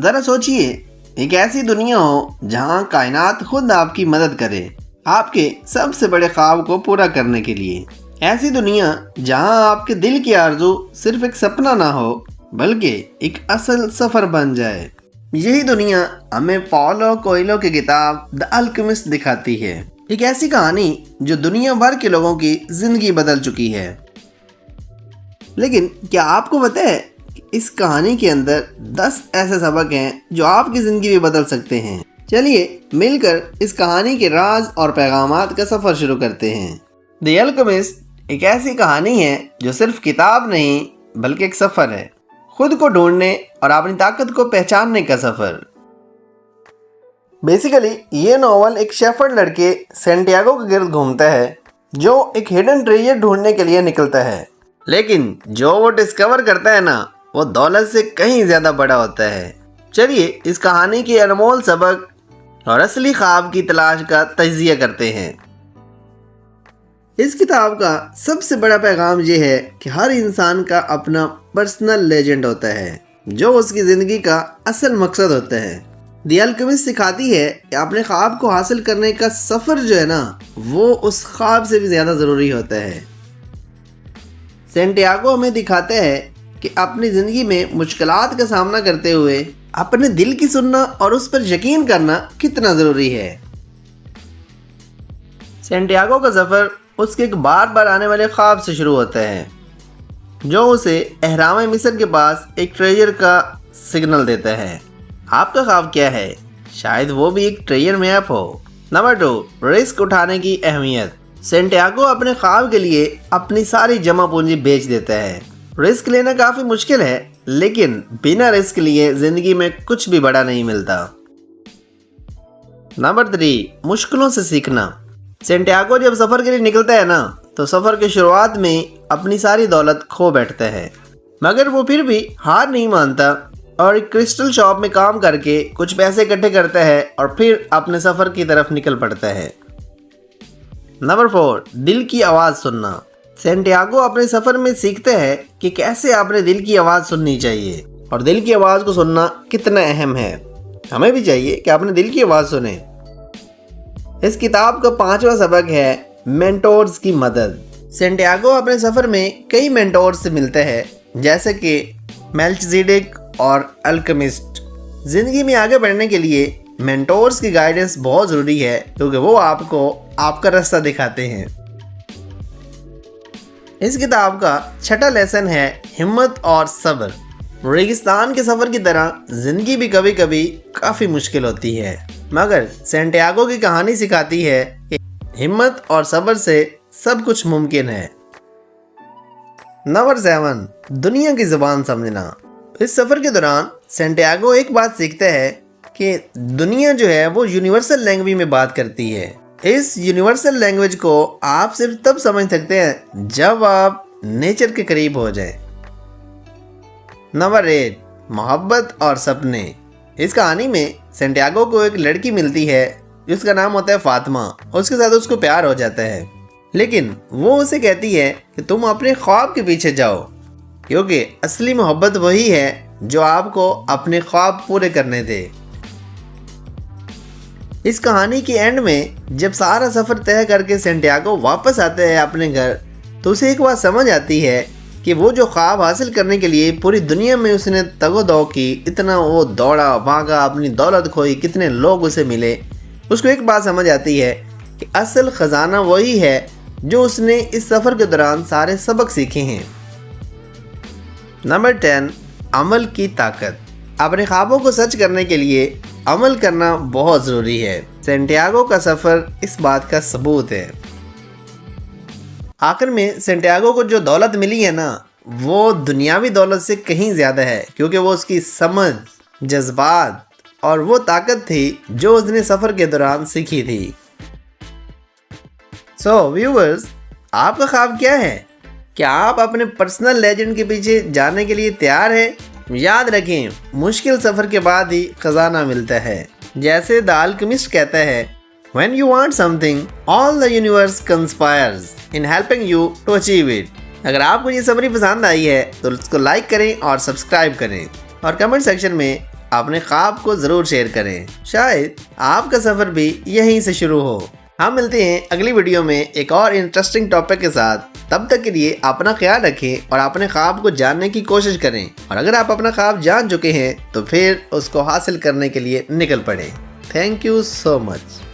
ذرا سوچئے، ایک ایسی دنیا ہو جہاں کائنات خود آپ کی مدد کرے آپ کے سب سے بڑے خواب کو پورا کرنے کے لیے۔ ایسی دنیا جہاں آپ کے دل کی آرزو صرف ایک سپنا نہ ہو بلکہ ایک اصل سفر بن جائے۔ یہی دنیا ہمیں پاولو کوئلو کی کتاب دی الکیمسٹ دکھاتی ہے، ایک ایسی کہانی جو دنیا بھر کے لوگوں کی زندگی بدل چکی ہے۔ لیکن کیا آپ کو پتہ ہے کہ اس کہانی کے اندر 10 ایسے سبق ہیں جو آپ کی زندگی بھی بدل سکتے ہیں؟ چلیے مل کر اس کہانی کے راز اور پیغامات کا سفر شروع کرتے ہیں۔ دی الکیمسٹ ایک ایسی کہانی ہے جو صرف کتاب نہیں بلکہ ایک سفر ہے، خود کو ڈھونڈنے اور اپنی طاقت کو پہچاننے کا سفر۔ بیسیکلی یہ ناول ایک شیفرڈ لڑکے سینٹیاگو کے گرد گھومتا ہے جو ایک ہڈن ٹریجر ڈھونڈنے کے لیے نکلتا ہے، لیکن جو وہ ڈسکور کرتا ہے نا وہ دولت سے کہیں زیادہ بڑا ہوتا ہے۔ چلیے اس کہانی کے انمول سبق اور اصلی خواب کی تلاش کا تجزیہ کرتے ہیں۔ اس کتاب کا سب سے بڑا پیغام یہ ہے کہ ہر انسان کا اپنا پرسنل لیجنڈ ہوتا ہے جو اس کی زندگی کا اصل مقصد ہوتا ہے۔ دی الکیمسٹ سکھاتی ہے کہ اپنے خواب کو حاصل کرنے کا سفر جو ہے نا وہ اس خواب سے بھی زیادہ ضروری ہوتا ہے۔ سینٹیاگو ہمیں دکھاتا ہے کہ اپنی زندگی میں مشکلات کا سامنا کرتے ہوئے اپنے دل کی سننا اور اس پر یقین کرنا کتنا ضروری ہے۔ سینٹیاگو کا سفر اس کے ایک بار بار آنے والے خواب سے شروع ہوتا ہے جو اسے اہرام مصر کے پاس ایک ٹریجر کا سگنل دیتا ہے۔ آپ کا خواب کیا ہے؟ شاید وہ بھی ایک ٹریجر میپ ہو۔ نمبر 2، رسک اٹھانے کی اہمیت۔ سینٹیاگو اپنے خواب کے لیے اپنی ساری جمع پونجی بیچ دیتا ہے۔ رسک لینا کافی مشکل ہے لیکن بنا رسک لیے زندگی میں کچھ بھی بڑا نہیں ملتا۔ نمبر 3، مشکلوں سے سیکھنا۔ سینٹیاگو جب سفر کے لیے نکلتا ہے نا تو سفر کی شروعات میں اپنی ساری دولت کھو بیٹھتا ہے، مگر وہ پھر بھی ہار نہیں مانتا اور ایک کرسٹل شاپ میں کام کر کے کچھ پیسے اکٹھے کرتا ہے اور پھر اپنے سفر کی طرف نکل پڑتا ہے۔ نمبر 4، دل کی آواز سننا۔ سینٹیاگو اپنے سفر میں سیکھتا ہے کہ کیسے اپنے دل کی آواز سننی چاہیے اور دل کی آواز کو سننا کتنا اہم ہے۔ ہمیں بھی چاہیے کہ اپنے دل کی آواز سنیں۔ اس کتاب کا 5واں سبق ہے مینٹورز کی مدد۔ سینٹیاگو اپنے سفر میں کئی مینٹورز سے ملتا ہے جیسے کہ میلچیزیڈک اور الکیمسٹ۔ زندگی میں آگے بڑھنے کے لیے مینٹورز کی گائیڈنس بہت ضروری ہے کیونکہ وہ آپ کو آپ کا راستہ دکھاتے ہیں۔ اس کتاب کا 6واں لیسن ہے ہمت اور صبر۔ ریگستان کے سفر کی طرح زندگی بھی کبھی کبھی کافی مشکل ہوتی ہے، مگر سینٹیاگو کی کہانی سکھاتی ہے کہ ہمت اور صبر سے سب کچھ ممکن ہے۔ نمبر 7، دنیا کی زبان سمجھنا۔ اس سفر کے دوران سینٹیاگو ایک بات سیکھتا ہے کہ دنیا جو ہے وہ یونیورسل لینگویج میں بات کرتی ہے۔ اس یونیورسل لینگویج کو آپ صرف تب سمجھ سکتے ہیں جب آپ نیچر کے قریب ہو جائیں۔ نمبر 8، محبت اور سپنے۔ اس کہانی میں سینٹیاگو کو ایک لڑکی ملتی ہے جس کا نام ہوتا ہے فاطمہ۔ اس کے ساتھ اس کو پیار ہو جاتا ہے لیکن وہ اسے کہتی ہے کہ تم اپنے خواب کے پیچھے جاؤ کیونکہ اصلی محبت وہی ہے جو آپ کو اپنے خواب پورے کرنے دے۔ اس کہانی کے اینڈ میں جب سارا سفر طے کر کے سینٹیاگو واپس آتا ہے اپنے گھر تو اسے ایک بات سمجھ آتی ہے کہ وہ جو خواب حاصل کرنے کے لیے پوری دنیا میں اس نے تگ و دو کی، اتنا وہ دوڑا بھاگا، اپنی دولت کھوئی، کتنے لوگ اسے ملے، اس کو ایک بات سمجھ آتی ہے کہ اصل خزانہ وہی ہے جو اس نے اس سفر کے دوران سارے سبق سیکھے ہیں۔ نمبر 10، عمل کی طاقت۔ اپنے خوابوں کو سچ کرنے کے لیے عمل کرنا بہت ضروری ہے۔ سینٹیاگو کا سفر اس بات کا ثبوت ہے۔ آخر میں سینٹیاگو کو جو دولت ملی ہے نا وہ دنیاوی دولت سے کہیں زیادہ ہے کیونکہ وہ اس کی سمجھ، جذبات اور وہ طاقت تھی جو اس نے سفر کے دوران سیکھی تھی۔ ویورز، آپ کا خواب کیا ہے؟ کیا آپ اپنے پرسنل لیجنڈ کے پیچھے جانے کے لیے تیار ہیں؟ یاد رکھیں، مشکل سفر کے بعد ہی خزانہ ملتا ہے۔ جیسے دی الکیمسٹ کہتا ہے، When you want something, all the universe conspires in helping you to achieve it. اگر آپ کو یہ سمری پسند آئی ہے تو اس کو لائک کریں اور سبسکرائب کریں اور کمنٹ سیکشن میں اپنے خواب کو ضرور شیئر کریں، شاید آپ کا سفر بھی یہیں سے شروع ہو۔ ہم ملتے ہیں اگلی ویڈیو میں ایک اور انٹرسٹنگ ٹاپک کے ساتھ۔ تب تک کے لیے اپنا خیال رکھیں اور اپنے خواب کو جاننے کی کوشش کریں، اور اگر آپ اپنا خواب جان چکے ہیں تو پھر اس کو حاصل کرنے کے لیے نکل پڑیں۔ Thank you so much.